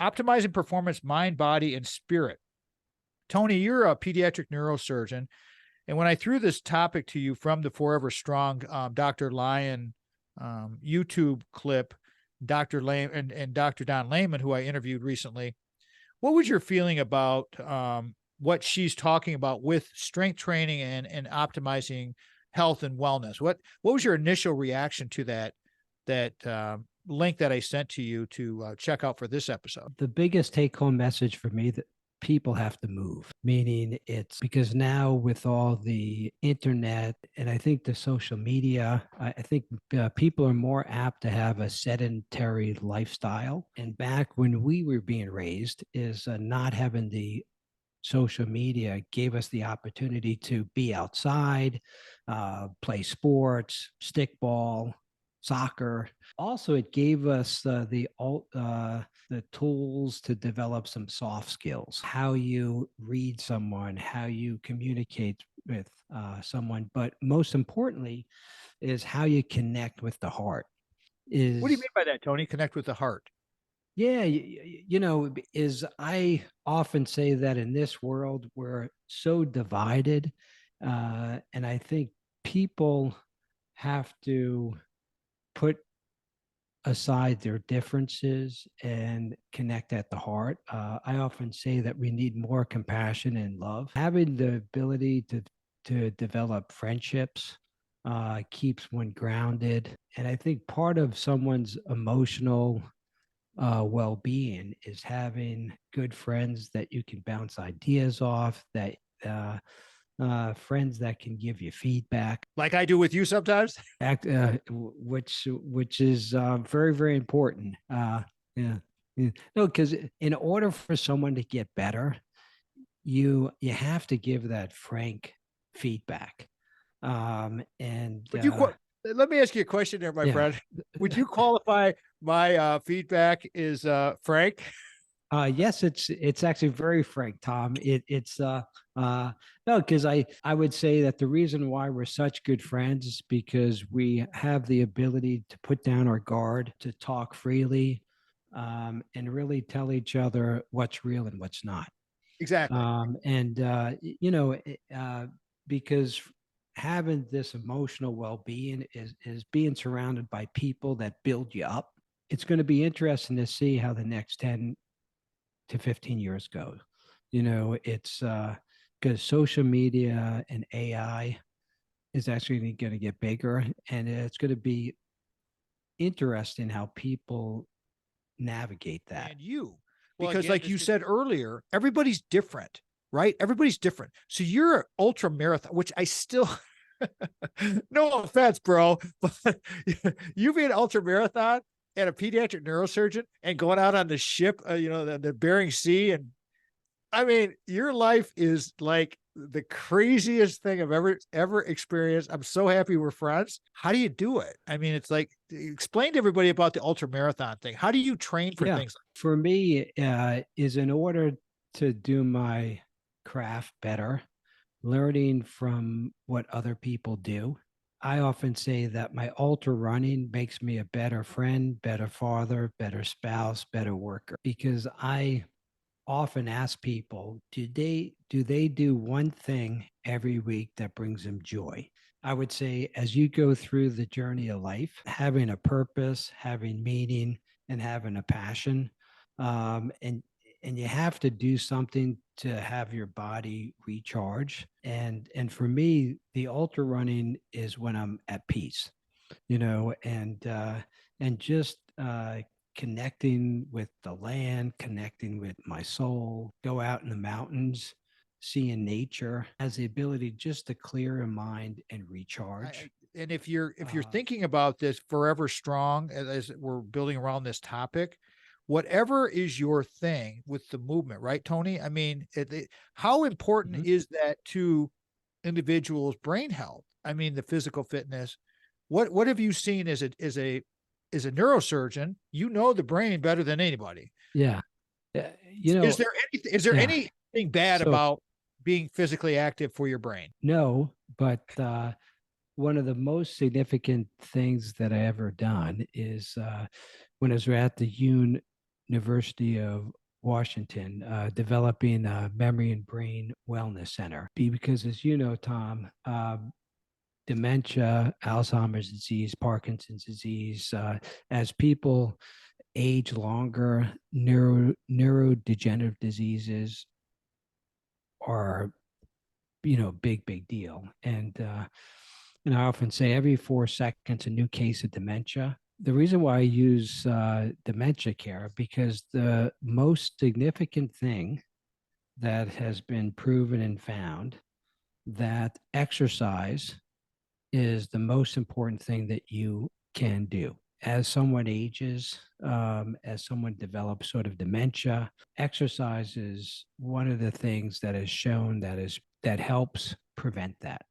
optimizing performance, mind, body, and spirit. Tony, you're a pediatric neurosurgeon. And when I threw this topic to you from the Forever Strong Dr. Lyon YouTube clip, Dr. Lay and Dr. Don Layman, who I interviewed recently, what was your feeling about what she's talking about with strength training and optimizing health and wellness? What was your initial reaction to that link that I sent to you to check out for this episode? The biggest take home message for me that people have to move, meaning it's because now with all the internet and I think the social media, I think people are more apt to have a sedentary lifestyle. And back when we were being raised, is not having the social media gave us the opportunity to be outside, play sports, stickball, soccer. Also, it gave us the tools to develop some soft skills, how you read someone, how you communicate with someone, but most importantly, is how you connect with the heart. What do you Is mean by that, Tony? Connect with the heart. yeah, is I often say that in this world we're so divided, and I think people have to put aside their differences and connect at the heart. I often say that we need more compassion and love. Having the ability to develop friendships keeps one grounded, and I think part of someone's emotional well-being is having good friends that you can bounce ideas off, that friends that can give you feedback, Like I do with you sometimes? which is very very important. Yeah, yeah. No, because in order for someone to get better, you have to give that frank feedback. And Would you let me ask you a question there, my yeah. friend. Would you qualify my feedback is frank? Yes, it's actually very frank, Tom. It's no, because I would say that the reason why we're such good friends is because we have the ability to put down our guard, to talk freely, and really tell each other what's real and what's not. Exactly. And because having this emotional well-being is being surrounded by people that build you up. It's going to be interesting to see how the next 10 to 15 years go. It's because social media and AI is actually going to get bigger, and it's going to be interesting how people navigate that. And you, well, Because again, like you said earlier, everybedy's different, right? Everybody's different. So you're an ultra marathon, which I still, no offense, bro, but you being an ultra marathon and a pediatric neurosurgeon and going out on the ship, the Bering Sea. And I mean, your life is like the craziest thing I've ever experienced. I'm so happy we're friends. How do you do it? I mean, it's like, explain to everybody about the ultra marathon thing. How do you train for yeah, things? for me, is in order to do my craft better, learning from what other people do. I often say that my ultra running makes me a better friend, better father, better spouse, better worker, because I often ask people, do they do one thing every week that brings them joy? I would say as you go through the journey of life, having a purpose, having meaning, and having a passion, and you have to do something to have your body recharge. And for me, the ultra running is when I'm at peace, and just connecting with the land, connecting with my soul, go out in the mountains, seeing nature has the ability just to clear your mind and recharge. And if you're thinking about this forever strong as we're building around this topic, whatever is your thing with the movement, right, Tony? I mean, how important Mhm. is that to individuals' brain health? I mean, the physical fitness. What have you seen as a neurosurgeon? You know the brain better than anybody. Yeah. Is there Yeah. anything bad So about being physically active for your brain? no, but one of the most significant things that I ever done is when I was at the University of Washington, developing a memory and brain wellness center. Because, as you know, Tom, dementia, Alzheimer's disease, Parkinson's disease, as people age longer, neurodegenerative diseases are, big deal. And I often say every 4 seconds, a new case of dementia. The reason why I use dementia care, because the most significant thing that has been proven and found, that exercise is the most important thing that you can do. As someone ages, as someone develops sort of dementia, exercise is one of the things that is shown that helps prevent that.